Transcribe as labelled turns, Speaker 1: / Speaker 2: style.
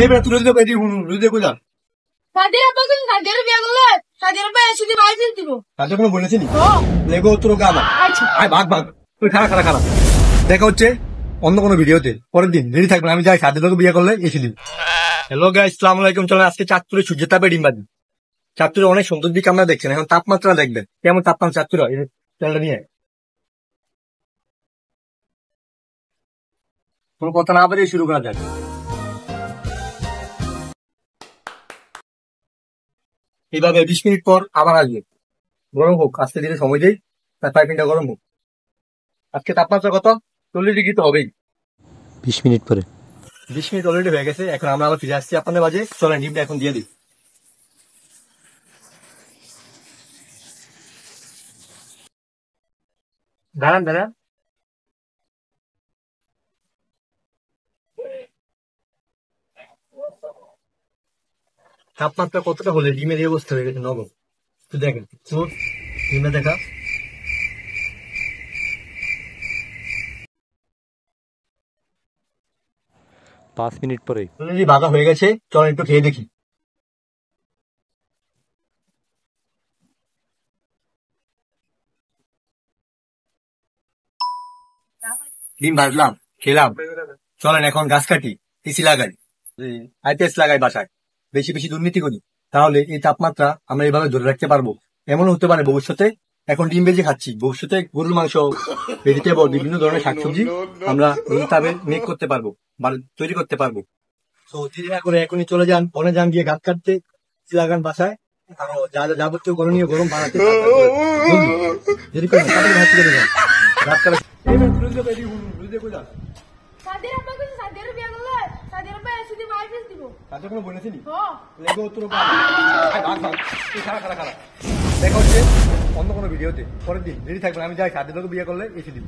Speaker 1: এবার তুলে দিতে পারি হুন রুজে কইলা
Speaker 2: সাদির আব্বা কিন্তু সাদির বিয়া করলে সাদির আব্বা শুধু বাইরে দিব
Speaker 1: তাতে কোনো বলেছি নি
Speaker 2: হ্যাঁ
Speaker 1: লেগো তোর গামা
Speaker 2: আচ্ছা
Speaker 1: আয় ভাগ ভাগ তুই খারাপ দেখা হচ্ছে অন্য কোনো ভিডিওতে পরের দিন রেডি থাকবেন আমি যাই সাথে তোকে বিয়ে করলে এসে দিন হ্যালো গাইস আসসালামু আলাইকুম চলেন আজকে চাঁদপুরে সূর্যের তাপে ডিমবাজি চাঁদপুরে অনেক সুন্দর দিক আপনারা দেখছেন এখন তাপমাত্রা দেখবেন কেমন তাপমাত্রা চাঁদপুরে এই চ্যানেলটা নিয়ে কোনো কথা না বলে শুরু করা যাক এইভাবে 20 মিনিট পর আবার আসবে গরম হোক আস্তে ধীরে সময় দেই তার 5 মিনিট গরম হোক আজকে তাপমাত্রা কত 40 ডিগ্রি তো হবেই
Speaker 3: 20 মিনিট পরে
Speaker 1: 20 মিনিট অলরেডি হয়ে গেছে এখন আমরা আবার ফিরে আসছি আপনাদের মাঝে চলেন ডিমটা এখন দিয়ে দিই দাঁড়ান তাপমাত্রা কতটা হলে ডিমের এই অবস্থা হয়ে গেছে নরম তো দেখেন তো ডিমটা দেখা
Speaker 3: 5 মিনিট পরে
Speaker 1: অলরেডি ভাজা হয়ে গেছে চলেন একটু খেয়ে দেখি ডিম ভাজলাম খেলাম চলেন এখন গাছ কাটি টিসি লাগাই আইপিএস লাগাই বাসায় বেশি বেশি দুর্নীতি করি তাহলে এই তাপমাত্রা আমরা এইভাবে ধরে রাখতে পারবো এমন হতে পারে ভবিষ্যতে এখন ডিম ভেজে খাচ্ছি ভবিষ্যতে গরুর মাংস ভেজিটেবল বিভিন্ন ধরনের শাকসবজি আমরা এই তাপে মেক করতে পারবো বা তৈরি করতে পারবো তো দেরি না করে এখনই চলে যান বনে যান গিয়ে গাছ কাটতে টিসি লাগান বাসায় আর যা যা যাবতীয় করণীয় গরম বানাতে দেরি করে হাত করে যান গাছ কাটা
Speaker 2: সাদির আব্বা কিন্তু সাদির বিয়া করলে সাদির আব্বা শুধু বাইরে দিব
Speaker 1: তাতে কোনো বলেছি নি
Speaker 2: হ্যাঁ
Speaker 1: লেগো তোর ভাগ তুই খারাপ দেখা হচ্ছে অন্য কোনো ভিডিওতে পরের দিন রেডি থাকবেন আমি যাই সাথে তোকে বিয়ে করলে এসে দিবি